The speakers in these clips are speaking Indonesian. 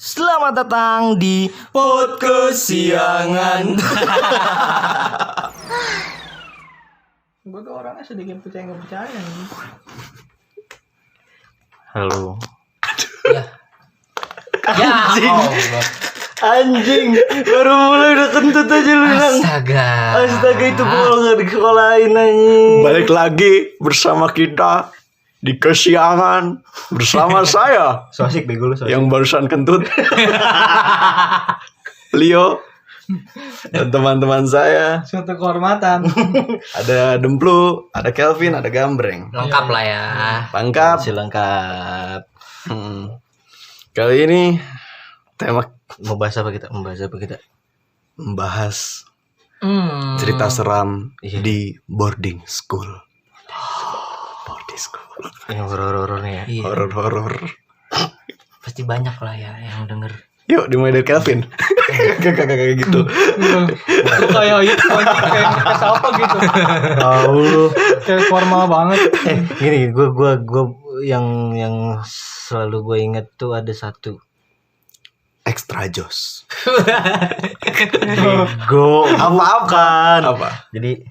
Selamat datang di podcast siangan. Gue tuh orangnya sedikit percaya nggak percaya nih. Halo. Ya. Anjing. Allah. Anjing. Baru mulai udah kentut aja lu bilang. Astaga itu gue nggak dikolain anjing. Balik lagi bersama kita di kesiangan bersama saya So asik bego lu. yang barusan kentut, Leo, dan teman-teman saya Suatu kehormatan. ada Demplu, ada Kelvin, ada Gambreng. Lengkap lah ya. Lengkap. Masih lengkap. Kali ini tema Mau bahas apa kita? membahas cerita seram di boarding school. Boarding school. Yang horor-horor nih ya. Iya. Horor-horor. Pasti banyak lah ya yang denger. Yuk dimulai dari Kelvin. Kakak gitu. Lu kayak itu anjing, kayak ngetes apa gitu. Tahu lu. Kayak formal banget. Gini, gue yang selalu gue inget tuh ada satu. Extra Jos. Go apa? Apa? Jadi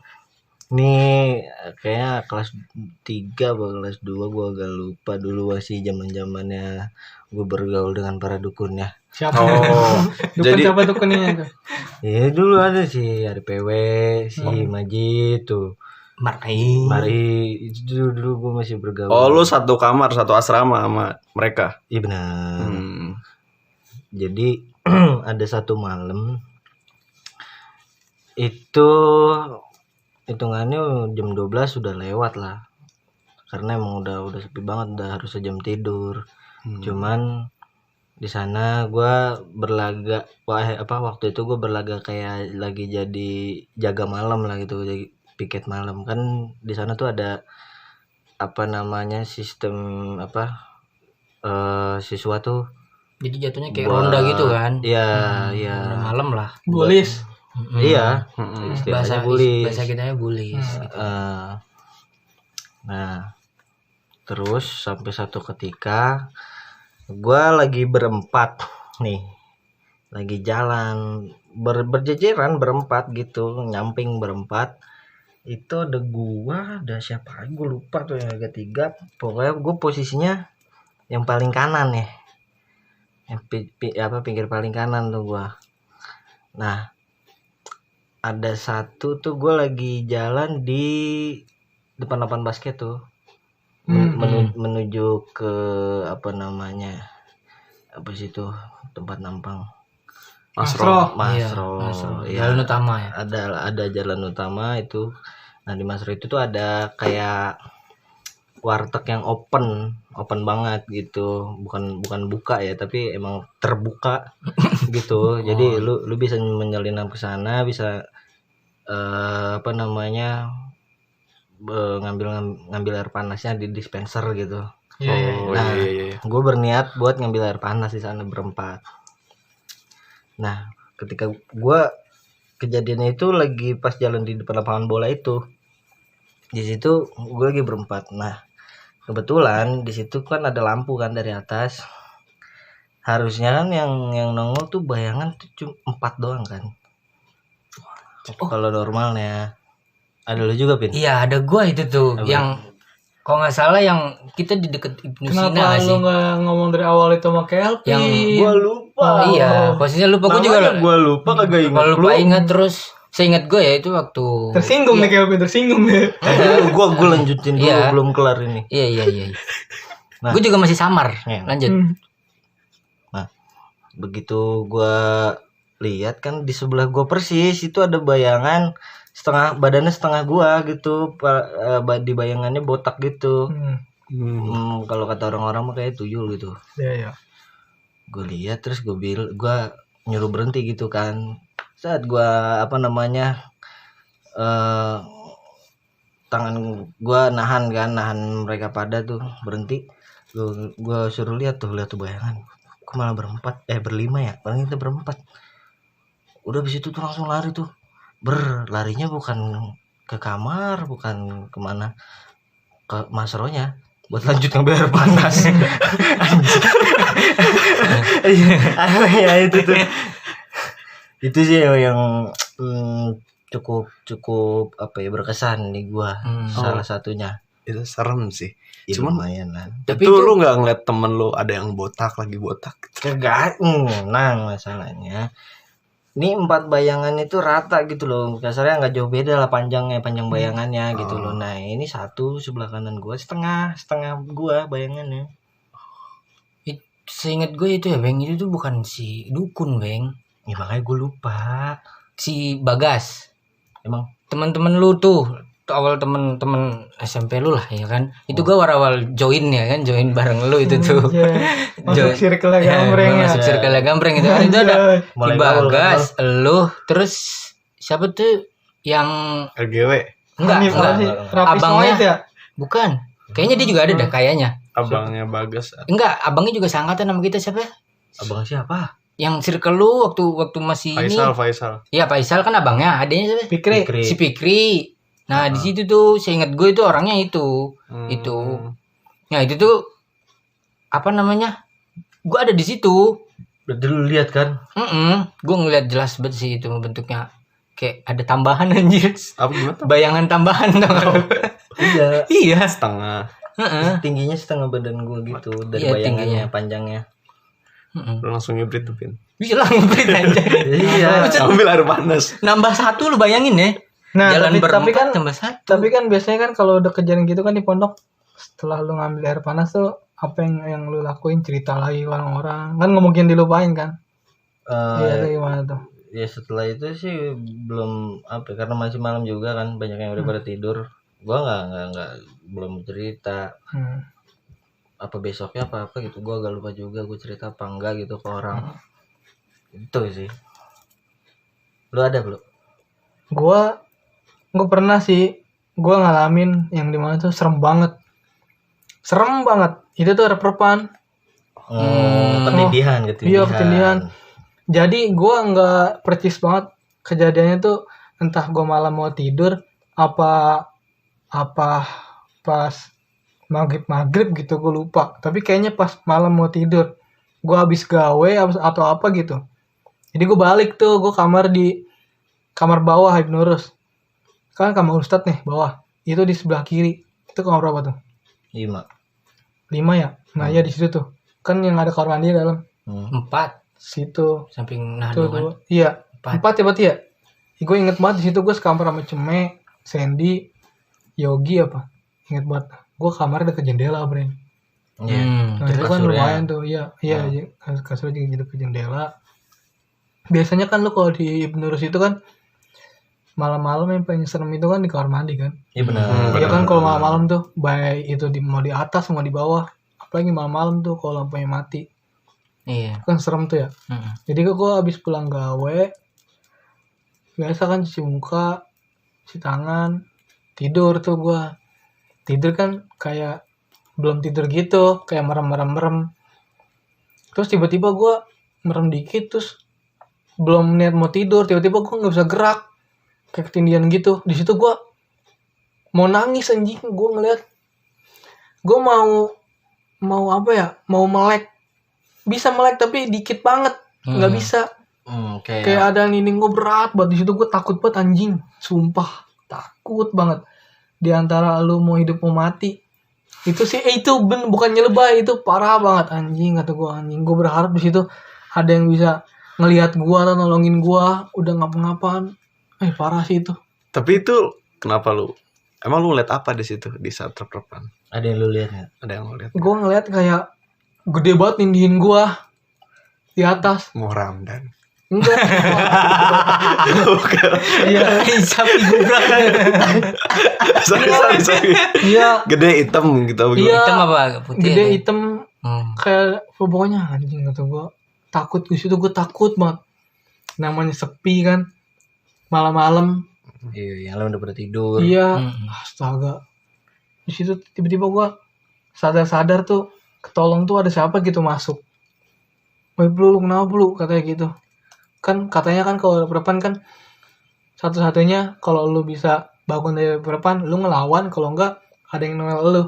ini kayaknya kelas 3 atau kelas 2 gue agak lupa. Dulu masih zaman-zamannya gue bergaul dengan para dukun ya. Siapa? Oh, Dukun jadi siapa dukunnya tuh? Ya dulu ada si RPW, si Majid tuh. Mari itu dulu gue masih bergaul. oh lu satu kamar, satu asrama sama mereka. Iya benar. Hmm. Jadi ada satu malam itu hitungannya jam 12 sudah lewat lah, karena emang udah sepi banget, udah harus sejam tidur. Cuman di sana gue berlaga waktu itu gue berlaga kayak lagi jadi jaga malam lah gitu, jadi piket malam. Kan di sana tuh ada apa namanya sistem siswa tuh Jadi jatuhnya kayak buat- ronda gitu kan. Iya, Ronda iya. malam lah. Bulis. Iya, Hmm. istilahnya bulis. Bahasa kitanya bulis gitu. Nah, terus sampai satu ketika gue lagi berempat nih, lagi jalan berjejeran berempat gitu, nyamping berempat. Itu ada gua, ada siapa lagi gue lupa tuh yang ketiga. Pokoknya gue posisinya yang paling kanan ya, yang pinggir paling kanan tuh gua. Nah, ada satu tuh gue lagi jalan di depan lapangan basket tuh, menuju ke apa namanya, apa sih tuh tempat nampang, Masro. Masro. Iya. Jalan utama ya. Ada jalan utama itu. Nah di Masro itu tuh ada kayak warteg yang open banget gitu, bukan buka ya, tapi emang terbuka gitu. Jadi lu bisa menyelinap ke sana, bisa ngambil air panasnya di dispenser gitu. Oh Nah, iya. gue berniat buat ngambil air panas di sana berempat. Nah, ketika gue kejadiannya itu lagi pas jalan di depan lapangan bola itu, di situ gue lagi berempat. Nah, kebetulan di situ kan ada lampu kan dari atas. Harusnya kan yang nongol tuh bayangan tuh cuma 4 doang kan. Kalau normalnya ada lu juga, Pin? Iya, ada gua itu tuh Apa? yang kalau nggak salah yang kita di deket Ibnu Sina Kenapa nggak sih? lu nggak ngomong dari awal itu sama Kelvin? Yang Gua lupa. Iya, posisinya lupa gua juga. Gua lupa kagak ingat. Kalau lupa ingat terus. Seingat gue ya itu waktu Tersinggung nih Kelvin, tersinggung nih. Gua lanjutin dulu, Iya. belum kelar ini. Iya. Nah. Gue juga masih samar. Iya. Lanjut. Begitu gua lihat kan di sebelah gua persis itu ada bayangan badannya setengah gua gitu, di bayangannya botak gitu. Kalau kata orang-orang mah kayak tuyul gitu. Iya. Gue lihat terus gua nyuruh berhenti gitu kan. Saat gua tangan gua nahan mereka pada tuh berhenti. Gua suruh lihat tuh bayangan. Kok malah berlima ya? Paling kita berempat. Udah habis itu tuh langsung lari tuh. Larinya bukan ke kamar, bukan kemana, ke Masronya, buat lanjut ngambil air panas. Ya itu tuh. Itu sih yang cukup apa ya, berkesan di gua. Salah satunya. Itu serem sih. Ya, Cuman lumayan lah. Tapi itu itu- lu nggak ngeliat temen lu ada yang lagi botak. Kagak, nang masalahnya. Ini 4 bayangan itu rata gitu loh. Kasarnya nggak jauh beda lah panjang bayangannya gitu loh. Nah, ini satu sebelah kanan gua, setengah gua bayangannya. Seingat gue itu ya, Bang, itu tuh bukan si Dukun, Bang. Ya makanya gue lupa. Si Bagas. Emang Teman-teman lu tuh awal temen SMP lu lah ya kan. Itu gue awal join ya kan, join bareng lu itu tuh. Masuk circle gambreng ya. Masuk circle gambreng itu. Itu ada mulai si Bagas, lu, terus siapa tuh yang RGW. Ini enggak. Rapi Abangnya. Smite ya. Bukan. Kayaknya dia juga ada dah kayaknya. Abangnya Bagas. Enggak, abangnya juga seangkatan sama kita siapa? abang siapa? Yang circle lu waktu masih Faisal. Iya, Faisal kan abangnya, adanya siapa? Pikri. Si Fikri. Nah, di situ tuh seingat gue itu orangnya itu. Itu. Nah, itu tuh apa namanya? Gue ada di situ. Berarti lu lihat kan? Gue ngeliat jelas banget sih itu bentuknya. Kayak ada tambahan anjir. Apa gimana tuh? Bayangan tambahan tau gak? Iya. Iya. Setengah. Tingginya setengah badan gua gitu dari Iya, bayangannya, tingginya. panjangnya. Lu langsung nyubrit tuh, Pin. Bisa lah ngeprit aja. Iya. Ambil air panas. Nambah satu lu bayangin ya. Nah, Jalan tapi berempat kan tambah satu. tapi kan biasanya kan kalau udah kejadian gitu kan di pondok, setelah lu ngambil air panas tuh apa yang lu lakuin, cerita lagi ke orang-orang kan, nggak mungkin dilupain kan. Iya tuh gimana tuh? Ya setelah itu sih belum apa, karena masih malam juga kan, banyak yang udah pada tidur. Gua nggak belum cerita apa besoknya apa gitu. Gua agak lupa juga gua cerita apa enggak gitu ke orang. Itu sih. Lu ada belum? Gue pernah sih, gue ngalamin yang dimana tuh serem banget itu tuh rep-repan. Ketindihan. Iya, ketindihan. Jadi gue nggak percis banget kejadiannya tuh, entah gue malam mau tidur apa pas maghrib gitu, gue lupa. Tapi kayaknya pas malam mau tidur, gue habis gawe atau apa gitu. Jadi gue balik tuh, gue di kamar bawah Habib Nurus. Kan kamar Ustadz nih bawah. Itu di sebelah kiri. Itu kamar berapa tuh? 5. 5 ya? Nah iya di situ tuh. Kan yang ada kamar mandi dalam. 4 Situ. samping Tuh, Nahdo kan. Iya. 4. 4 ya berarti ya? Gue inget banget di situ gue sekamar sama Ceme, Sandy, Yogi apa? Inget banget. Gue kamarnya deket jendela, Bren. Iya. Nah itu kan kasurnya. lumayan tuh. Iya, kasurnya juga deket jendela. Biasanya kan lu kalau di Ibnu Nurus itu kan malam-malam yang paling serem itu kan di kamar mandi kan. Iya benar. Iya kan kalau malam-malam tuh baik itu mau di atas mau di bawah, apalagi malam-malam tuh kalau lampunya mati Iya. kan serem tuh ya. Jadi gue habis pulang gawe biasa kan cuci muka, cuci tangan, tidur tuh gue. Tidur kan kayak belum tidur gitu, kayak merem. Terus tiba-tiba gue merem dikit, terus belum niat mau tidur, tiba-tiba gue nggak bisa gerak, kayak ketindihan gitu. Di situ gue mau nangis anjing, gue ngeliat, gue mau apa ya, mau melek, bisa melek tapi dikit banget, nggak bisa. Kayak ada yang ini gue berat banget. Di situ gue takut banget anjing, sumpah takut banget. Di antara lu mau hidup mau mati, itu sih itu bukannya lebay, itu parah banget anjing, kata gue anjing. Gue berharap di situ ada yang bisa ngelihat gue atau nolongin gue, udah ngapa-ngapaan. Parah sih itu. Tapi itu kenapa lu? Emang lu ngeliat apa di situ di saat rep-repan? Ada yang lu lihat nggak? Ada yang lu lihat? Gue ngeliat kayak gede banget nindihin gue di atas. Mau Ramdan. Enggak. Iya. Sapi gubrak. Sorry. Iya. Gede hitam gitu. Iya. Hitam apa putih? Gede ada? hitam kayak pokoknya anjing, kata gue takut. Di situ gue takut banget. Namanya sepi kan, malam-malam. Iya, yang lu udah pada tidur. Iya. Astaga. Di situ tiba-tiba gue sadar tuh, ketolong tuh ada siapa gitu masuk. Woi lu kenapa lu, katanya gitu. Kan katanya kan kalau berdepan kan satu-satunya kalau lu bisa bangun dari berdepan lu ngelawan, kalau enggak ada yang noel lu.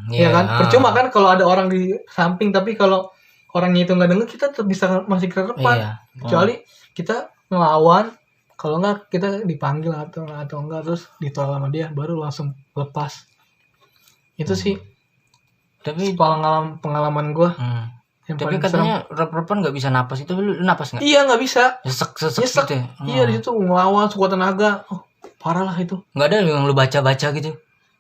Iya Iya kan? Percuma kan kalau ada orang di samping, tapi kalau orangnya itu nggak denger, kita tetap bisa masih ke depan. Iya. Kecuali kita ngelawan, kalau nggak kita dipanggil atau enggak terus ditolak sama dia, baru langsung lepas. Itu sih Tapi pengalaman gue yang tapi paling katanya rep-repan nggak bisa napas, itu lu napas nggak? iya nggak bisa. Sesek Nyesek. gitu ya? Iya di situ ngelawan sekuat tenaga. Oh, parah lah itu. Nggak ada yang lu baca-baca gitu?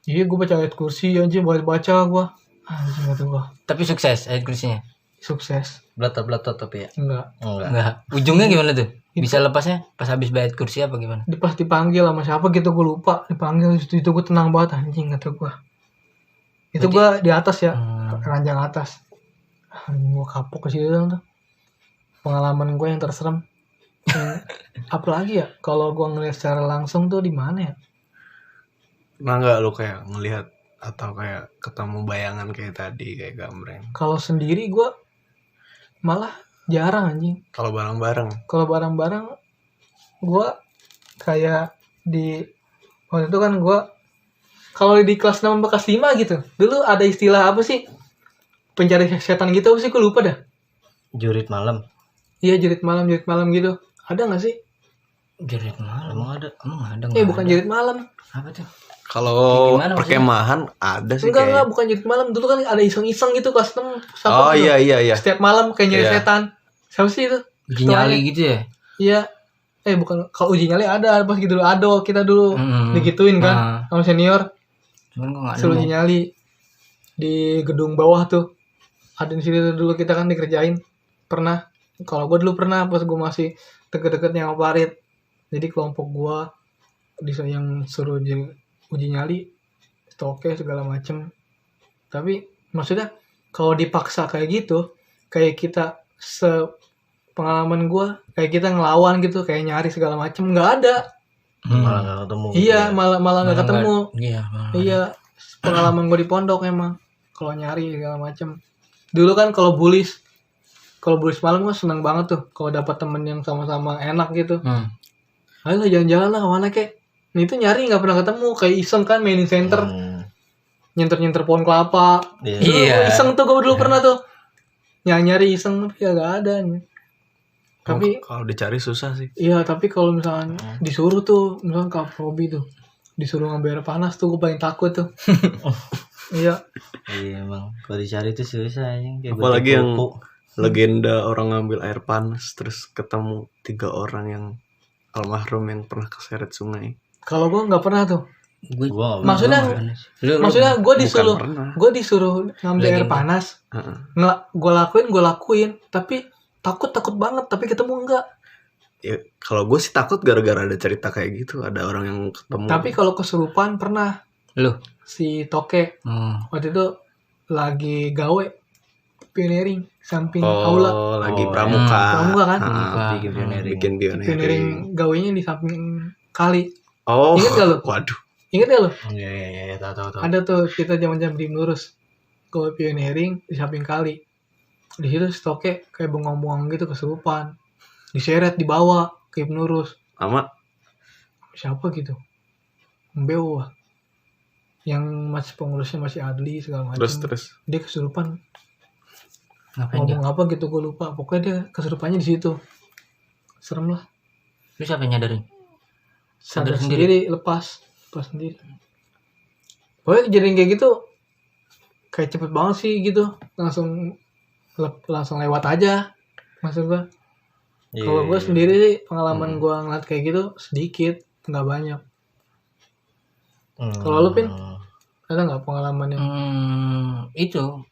Iya gue baca ayat kursi anjing, baca gue. Anjing kata gue. Tapi sukses ayat kursinya? Sukses. Beletot tapi ya. Enggak. Enggak. Ujungnya gimana tuh? Bisa lepasnya pas habis bayat kursi apa gimana? Pas dipanggil sama siapa gitu gue lupa. Dipanggil itu gue tenang banget anjing kata gue. Itu gue di atas ya, ranjang atas. Gue kapok ke situ tuh. Pengalaman gue yang terserem. Apalagi ya kalau gue ngeliat secara langsung tuh di mana ya? Pernah nggak lu kayak ngelihat atau kayak ketemu bayangan kayak tadi kayak gambreng? Kalau sendiri gue malah jarang anjing. Kalau bareng-bareng? Kalau bareng-bareng gue kayak di waktu itu kan gue kalau di kelas 6 bekas 5 gitu. Dulu ada istilah apa sih? Pencari setan gitu apa sih? Gue lupa dah. Jurit malam. Iya jurit malam gitu. Ada nggak sih? Jurit malam. Emang ada? Bukan jurit malam. Apa tuh? Kalau Gimana perkemahan ada sih Enggak, kayak. bukan jurit malam. Dulu kan ada iseng-iseng gitu kelas 6 Oh gitu. iya. Setiap malam kayak nyari Iya. setan. Siapa sih itu? Uji nyali gitu ya? Iya. Bukan. Kalau uji nyali ada pas gitu dulu. Ado kita dulu digituin kan sama senior. Cuman gua nggak Suruh uji nemu. nyali di gedung bawah tuh. Ada di situ dulu kita kan dikerjain. Pernah. Kalau gue dulu pernah pas gue masih deket-deketnya sama Parit. Jadi kelompok gue yang suruh uji nyali, stoke segala macem. Tapi maksudnya kalau dipaksa kayak gitu, kayak kita pengalaman gue, kayak kita ngelawan gitu, kayak nyari segala macem, nggak ada. Malah nggak ketemu. Iya, malah nggak ketemu. Iya. malah. Iya, pengalaman gue di pondok emang. Kalau nyari segala macem. Dulu kan kalau bullies malam gue seneng banget tuh. Kalau dapat temen yang sama-sama enak gitu. Ayo lah jalan-jalan lah kemana kek. Nah itu nyari nggak pernah ketemu. Kayak iseng kan mainin center. Nyenter-nyenter pohon kelapa. Iya. Dulu Iya. iseng tuh gue dulu pernah tuh. Nyari iseng tapi ya gak ada. Tapi Kalau dicari susah sih. iya tapi kalau misalnya disuruh tuh. Misalnya Kak Robi tuh. Disuruh ngambil air panas tuh gue paling takut tuh. Iya. Iya emang. Kalau dicari itu susah ya. Apalagi yang legenda orang ngambil air panas terus ketemu 3 orang yang almarhum yang pernah keseret sungai. Kalau gue nggak pernah tuh. Gua nggak Maksudnya Lu gue pernah. disuruh ngambil air panas. Gue lakuin. Tapi takut banget. Tapi ketemu enggak. Ya, kalau gue sih takut gara-gara ada cerita kayak gitu, ada orang yang ketemu. Tapi kalau kesurupan pernah. Lu? Si Toke waktu itu lagi gawe pioneering samping aula. Lagi pramuka. Pramuka kan? Bikin Pioneering gawenya di samping kali. Oh. Ingat gak lu? Waduh. Ingat gak lu? Iya tahu. Ada tuh kita zaman-zaman tim lurus. Gawe pioneering di samping kali. Di situ si Toke kayak bengong-bengong gitu kesurupan. Diseret dibawa ke Ibnurus. Sama Siapa gitu? Mbeo yang masih pengurusnya masih Adli segala macam. terus. Dia kesurupan. Ngapain dia? Ngomong apa gitu gue lupa. Pokoknya dia kesurupannya di situ. Serem lah. Lu siapa yang nyadarin? Sadar sendiri lepas sendiri. Pokoknya kejadian kayak gitu kayak cepet banget sih gitu. Langsung lewat aja. Maksud gue. Kalau gue sendiri sih pengalaman gue ngeliat kayak gitu sedikit, nggak banyak. Kalau lu Pin, ada nggak pengalaman yang? Itu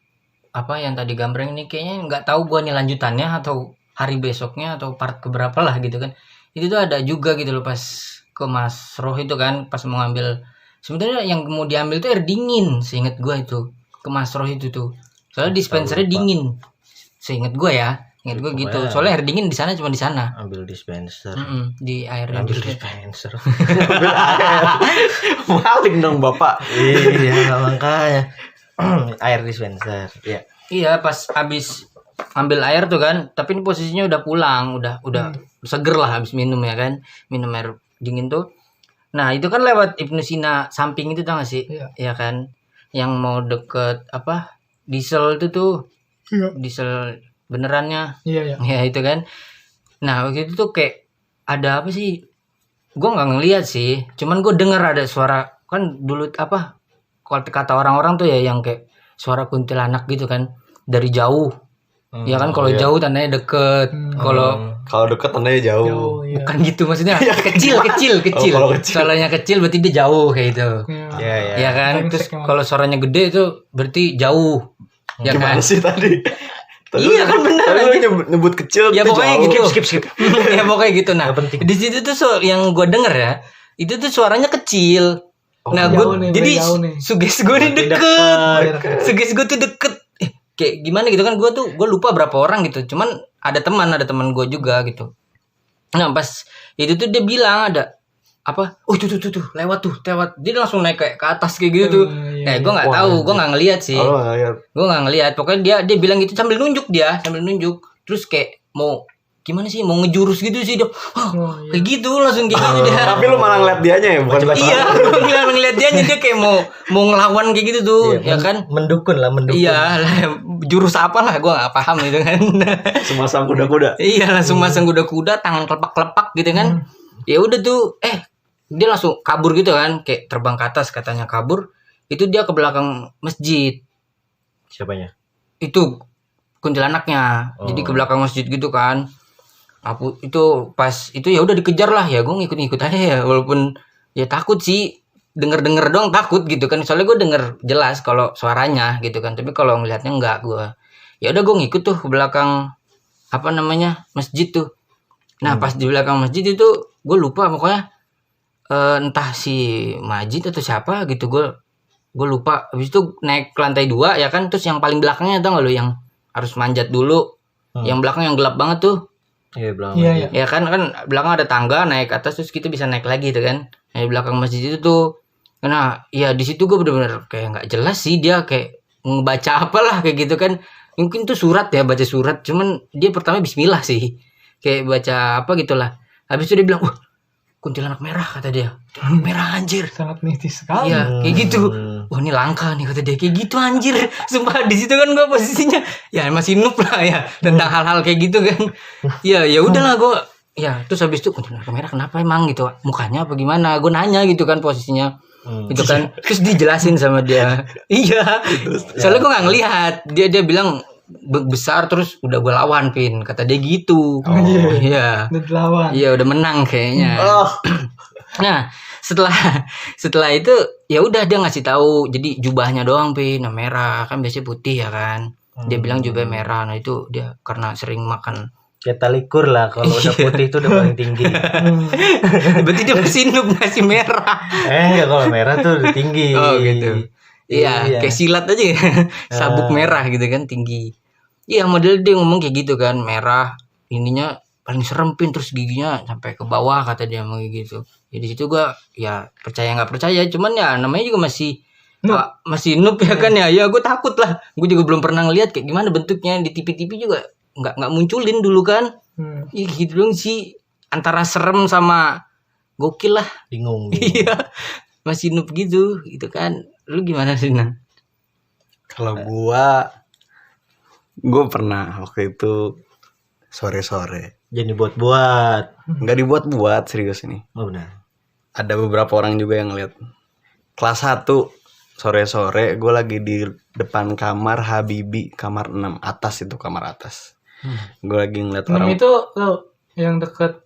apa yang tadi gambreng ini kayaknya nggak tahu gua nih lanjutannya atau hari besoknya atau part keberapa lah gitu kan. Itu tuh ada juga gitu loh pas ke Mas Roh itu kan pas mau ngambil, sebenarnya yang mau diambil tuh air dingin seingat gua itu ke Mas Roh itu tuh. Soalnya dispensernya dingin. Seingat gua ya. Ingat gue gitu. Soalnya air dingin di sana cuma di sana. Ambil dispenser. Di air yang Ambil dispenser. Maling dong Bapak. Iya makanya. Air dispenser. Iya. Iya pas habis ambil air tuh kan, tapi ini posisinya udah pulang, udah seger lah habis minum ya kan, minum air dingin tuh. Nah itu kan lewat Ibnu Sina samping itu tau gak sih? Iya. Ya kan. yang mau deket apa diesel itu tuh, Iya. diesel benerannya. Iya. Ya itu kan. Nah waktu itu tuh kayak ada apa sih, gue nggak ngeliat sih, cuman gue dengar ada suara, kan dulu apa kalau kata orang-orang tuh ya yang kayak suara kuntilanak gitu kan dari jauh. Ya kan kalau jauh tandanya deket. Kalau Kalau deket tandanya jauh. Jauh, iya. bukan gitu maksudnya, kecil. kalau kecil. Suaranya kecil berarti dia jauh kayak gitu. Iya. Ya. Ya kan, Brengsek terus emang. kalau suaranya gede itu berarti jauh. Ya Gimana kan? sih tadi? Iya kan bener. Tadi lu nyebut kecil Ya itu pokoknya jauh. gitu. Skip. Ya pokoknya gitu. Nah, Nggak penting. di situ tuh yang gue denger ya, itu tuh suaranya kecil. Nah, jauh gue nih, jadi jauh nih. suges gue nih Berarti deket. Suges gue tuh deket. Kayak gimana gitu kan, gue lupa berapa orang gitu. Cuman ada teman gue juga gitu. Nah, pas itu tuh dia bilang ada apa? Oh, tuh lewat. Dia langsung naik kayak ke atas kayak gitu tuh. Iya, Gue nggak tahu, gue nggak ngeliat sih. Oh, nggak lihat. Gue nggak ngeliat, pokoknya dia bilang gitu sambil nunjuk, terus kayak mau gimana sih, mau ngejurus gitu sih dia. Oh, iya. Kayak gitu langsung kayak gitu dia. Tapi lu malah ngeliat dianya ya, bukan Iya, gue ngeliat dia kayak mau ngelawan kayak gitu tuh, ya kan? Mendukun. Iya, lah, jurus apa lah gue nggak paham gitu kan. semasang kuda-kuda. Iya, langsung masang kuda-kuda, tangan kelepak-kelepak gitu kan. Ya udah tuh, dia langsung kabur gitu kan, kayak terbang ke atas katanya kabur. Itu dia ke belakang masjid. Siapanya? Itu kuntilanaknya. Jadi ke belakang masjid gitu kan. Aku itu pas itu ya udah dikejar lah ya, gue ngikut aja ya, walaupun ya takut sih, denger dong takut gitu kan, soalnya gue denger jelas kalau suaranya gitu kan, tapi kalau ngelihatnya enggak. Gue ya udah gue ngikut tuh ke belakang apa namanya masjid tuh. Nah pas di belakang masjid itu gue lupa pokoknya, entah si Majid atau siapa gitu, gue lupa. Habis itu naik ke lantai 2 ya kan, terus yang paling belakangnya tau gak lu, yang harus manjat dulu, yang belakang yang gelap banget tuh. Iya, belakang. Iya. Ya kan belakang ada tangga naik ke atas, terus kita bisa naik lagi gitu kan. Nah, di belakang masjid itu tuh. Nah, ya di situ gue bener-bener kayak nggak jelas sih, dia kayak ngebaca apalah kayak gitu kan. Mungkin tuh surat ya, baca surat. Cuman dia pertama bismillah sih. Kayak baca apa gitulah. Habis itu dia bilang, "Wah, kuntilanak merah," kata dia. "Kuntilanak merah anjir." Sangat mistis sekali. Iya, kayak gitu. Wah, ini langka nih kata dia, kayak gitu anjir. Sumpah di situ kan gue posisinya ya masih noob lah ya tentang hal-hal kayak gitu kan. Ya udahlah gue. Ya, terus habis itu kuntilanak merah kenapa emang gitu? Mukanya apa gimana? Gue nanya gitu kan posisinya. Gitu kan. Terus dijelasin sama dia. Iya. Soalnya gue nggak ngelihat. Dia bilang besar, terus udah gue lawan Pin, kata dia gitu. Iya. Udah dilawan. Iya, udah menang kayaknya. Nah, setelah itu ya udah dia ngasih tahu, jadi jubahnya doang Pin merah, kan biasanya putih ya kan. Dia bilang jubah merah. Nah itu dia karena sering makan. Kayak talikur lah, kalau udah putih itu udah paling tinggi. Berarti dia masih noob ngasih merah. Enggak, kalau merah tuh udah tinggi. Oh gitu. Iya, kayak silat aja ya. Sabuk merah gitu kan tinggi. Iya, model dia ngomong kayak gitu kan, merah ininya paling serem Pin, terus giginya sampai ke bawah kata dia mau gitu. Ya di situ gua ya percaya nggak percaya, cuman ya namanya juga masih masih noob ya kan ya. Ya gue takut lah. Gue juga belum pernah ngeliat kayak gimana bentuknya, di TV juga nggak munculin dulu kan. Iya gitu dong sih, antara serem sama gokil lah. Bingung. Iya, masih noob gitu kan. Lu gimana sih Nan? Kalau gue pernah waktu itu sore-sore. Jadi buat-buat. Nggak dibuat-buat, serius ini. Oh benar. Ada beberapa orang juga yang ngeliat. Kelas 1 sore-sore gue lagi di depan kamar Habibi, kamar 6 atas, itu kamar atas. Gue lagi ngeliat orang. Itu lo yang deket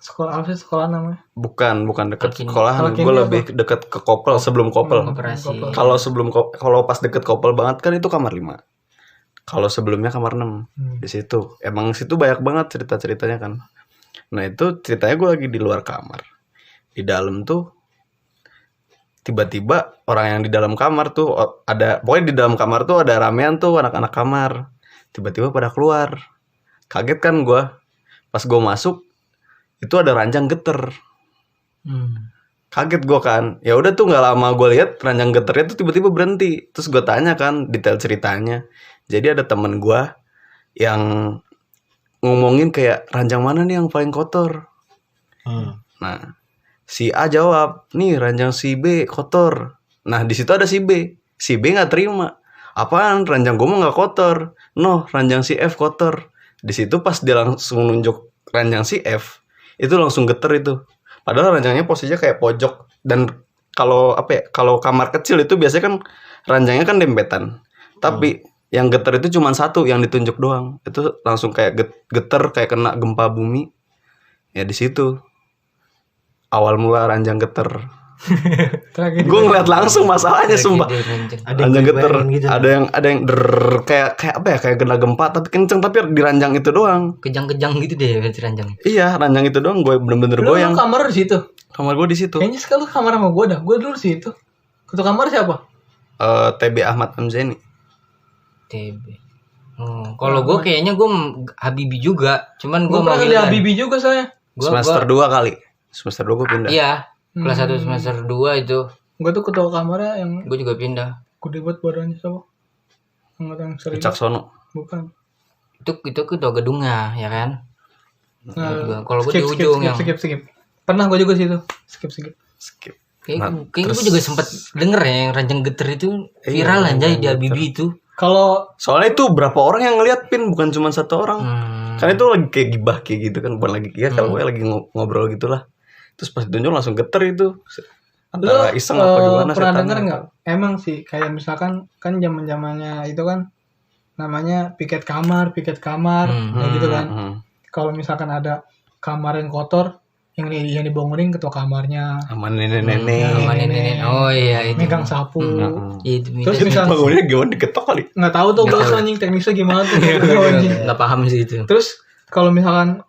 sekolah apa sih, sekolah namanya? Bukan deket Kalau sekolahan. kini Gue apa? lebih deket ke Kopel, sebelum Kopel. Operasi. Kalau kalau pas deket Kopel banget kan itu kamar 5. Kalau sebelumnya kamar 6. Di situ. Emang situ banyak banget cerita-ceritanya kan. Nah, itu ceritanya gue lagi di luar kamar. Di dalam tuh tiba-tiba orang yang di dalam kamar tuh ada, pokoknya di dalam kamar tuh ada ramean tuh anak-anak kamar. Tiba-tiba pada keluar. Kaget kan gue. Pas gue masuk itu ada ranjang geter. Kaget gue kan. Ya udah tuh nggak lama gue lihat ranjang geternya tuh tiba-tiba berhenti. Terus gue tanya kan detail ceritanya. Jadi ada temen gue yang ngomongin kayak ranjang mana nih yang paling kotor. Nah, si A jawab, nih ranjang si B kotor. Nah di situ ada si B. Si B nggak terima. Apaan? Ranjang gue mah nggak kotor. No, ranjang si F kotor. Di situ pas dia langsung nunjuk ranjang si F, itu langsung geter itu. Padahal ranjangnya posisinya kayak pojok. Dan kalau apa ya? Kalau kamar kecil itu biasanya kan ranjangnya kan dempetan. Tapi yang geter itu cuma satu yang ditunjuk doang. Itu langsung kayak geter kayak kena gempa bumi. Ya di situ awal mula ranjang geter. Tragedi. Gue ngeliat langsung masalahnya sumpah. Ada Ranjang geter. gitu. Ada yang kayak apa ya? Kayak kena gempa tapi kenceng tapi di ranjang itu doang. Kejang-kejang gitu deh berarti ranjang. Iya, ranjang itu doang gue bener-bener Lu goyang. kamar di situ. Kamar gue di situ. Kayaknya sekarang lu kamar sama gue dah. Gue dulu situ. Ketua kamar siapa? TB Ahmad Hamzani. TB. Kalau gue kayaknya gue Habibi juga, cuman gue Gue pernah manggil di Habibie juga saya. Semester 2 kali. Semester 2 gue pindah. Iya, kelas 1 semester 2 itu Gue tuh ketua kamarnya yang gue juga pindah. gede banget badannya siapa? Yang sering. Caksono. Bukan. Itu ketua gedungnya, ya kan? Nah, Kalau gue di ujung yang skip. Pernah gue juga situ. Skip. Skip. kayak gue juga sempet denger ya yang ranjang geter itu viral anjay di Habibi itu. Kalau Soalnya itu berapa orang yang ngeliat Pin, bukan cuma satu orang. Kan itu lagi kayak gibah kayak gitu kan, bukan lagi ya kalau gue lagi ngobrol gitulah. Terus pas ditunjuk langsung geter itu. lu Antara iseng apa gimana pernah setan. denger nggak? Emang sih kayak misalkan kan zaman-zamannya itu kan namanya piket kamar kayak gitu kan. Kalau misalkan ada kamar yang kotor yang dibangunin ketua kamarnya Sama nenek-nenek. Sama nenek. Oh iya itu. megang sapu. Itu Terus itu misalkan Bangunnya gimana diketok kali. nggak tahu tuh gue anjing teknisnya gimana tuh. Nggak tahu, anjing. nggak paham sih itu. Terus kalau misalkan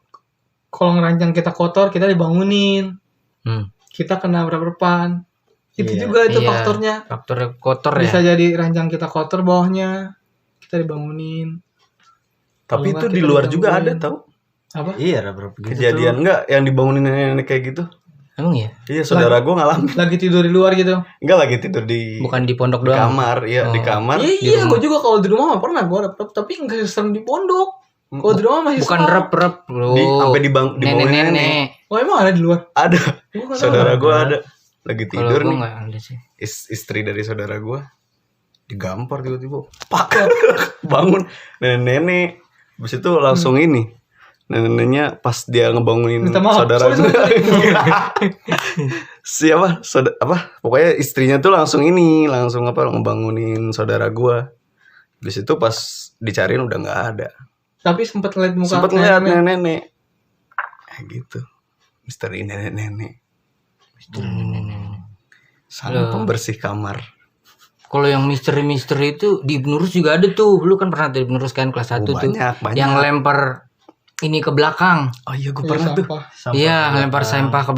kolong ranjang kita kotor kita dibangunin, kita kena berapa-berapaan. Itu juga itu Iya. faktornya. Faktor kotor Bisa ya. jadi ranjang kita kotor bawahnya kita dibangunin. Tapi Kalau itu nggak di kita luar juga ada digangguin. tau Apa? Iya, ada berapa gitu kejadian enggak yang dibangunin nenek-nenek kayak gitu. Emang ya? Iya, saudara gue ngalamin. Lagi tidur di luar gitu. Enggak lagi tidur di Bukan di pondok di doang. kamar, iya di kamar. Iya, gue juga kalau di rumah mah pernah gue dapet, tapi nggak sering di pondok. Kalau di rumah masih Bukan sering. rep-rep loh. Sampai dibangunin nenek. Nenek-nenek. Oh emang ada di luar? Ada. Gua nggak tahu. Saudara gue ada lagi Kalau tidur gue nih. nggak ada sih. Istri dari saudara gue digampar tiba-tiba. Pak. Bangun nenek-nenek. Habis itu langsung ini. Neneknya pas dia ngebangunin Minta maaf. saudara Sorry, gue. Siapa? Pokoknya istrinya tuh langsung ngebangunin saudara gue. Di situ pas dicariin udah nggak ada. Tapi sempat ngeliat muka. Sempet ngeliat nenek. nenek-nenek. Gitu. Misteri nenek-nenek. Sama pembersih kamar. Kalau yang misteri-misteri itu di Ibnu Rus juga ada tuh. Lu kan pernah di Ibnu Rus kan kelas 1 tuh. Banyak. Yang lempar ini ke belakang. Oh iya gue Iya, pernah tuh. sampah. Iya, lempar sampah ke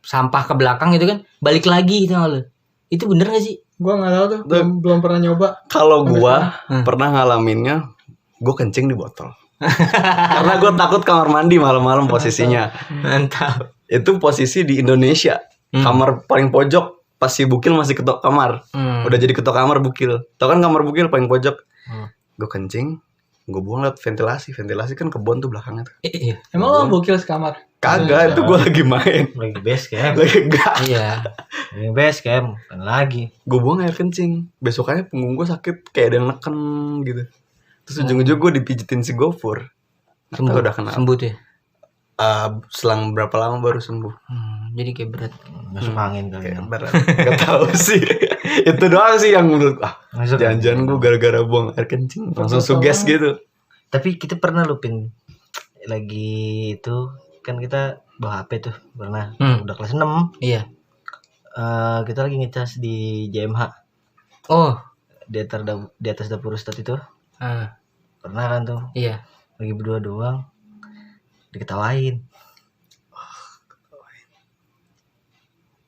sampah ke belakang itu kan balik lagi itu lu. Itu bener gak sih? Gua nggak tahu tuh. Belum pernah nyoba. Kalau gua pernah ngalaminnya, gue kencing di botol. Karena gue takut kamar mandi malam-malam posisinya. Mantap. Itu posisi di Indonesia. Kamar paling pojok. Pas si Bukil masih ketok kamar. Udah jadi ketok kamar Bukil. Tau kan kamar Bukil paling pojok. Gue kencing. Gue buang lewat ventilasi. Ventilasi kan kebon tuh belakangnya tuh. Iya. Emang lo bokil sekamar? Kagak, itu gue lagi main. Lagi base camp. Lagi enggak. Iya. Lagi base camp. Kan lagi. Gue buang air kencing. Besokannya punggung gue sakit kayak ada yang neken gitu. Terus ujung-ujung gue dipijitin si Gofur. Nggak tahu udah kenapa. Sembuh tuh ya? Selang berapa lama baru sembuh. Jadi kayak berat. Masuk angin kali. Kayak berat. Gak tahu sih. Itu doang sih yang menurut Masuk jangan-jangan gue gara-gara buang air kencing langsung suges gitu. Tapi kita pernah lupin lagi itu kan kita bawa HP tuh pernah udah kelas 6. Iya. Kita lagi ngecas di JMH Oh. di atas dapur Ustadz itu. Ah, Pernah kan tuh iya. lagi berdua doang diketawain.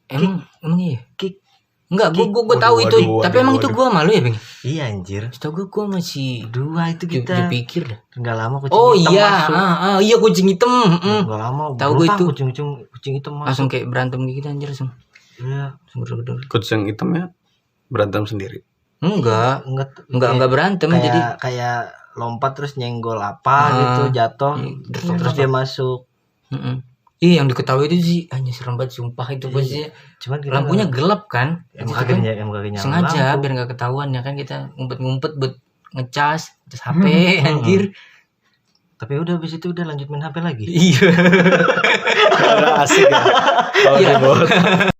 Emang iya? Kick. Enggak, gua tahu itu. Waduh, Tapi emang itu gua malu ya, Bang? Iya anjir. Setahu gua masih Dua itu kita dipikir dah. nggak lama kucing Oh hitam iya, masuk. iya kucing hitam. Nggak lama. Tahu gua berontak itu. kucing hitam masuk. Langsung kayak berantem gitu anjir langsung. Iya. Langsung gedor-gedor. Kucing hitamnya berantem sendiri. Enggak Enggak berantem kayak, jadi kayak lompat terus nyenggol apa gitu jatuh terus dia masuk. Mm-mm. Iya, yang diketahui itu sih hanya serem banget sumpah itu posisinya. Cuman kita Lampunya gelap kan? emang Itu kan kagak nyala sengaja lampu. biar nggak ketahuan ya kan, kita ngumpet-ngumpet buat ngecas HP anjir. Tapi udah habis itu udah lanjut main HP lagi. Iya. Karena asik ya. Kalau Iya. ribut.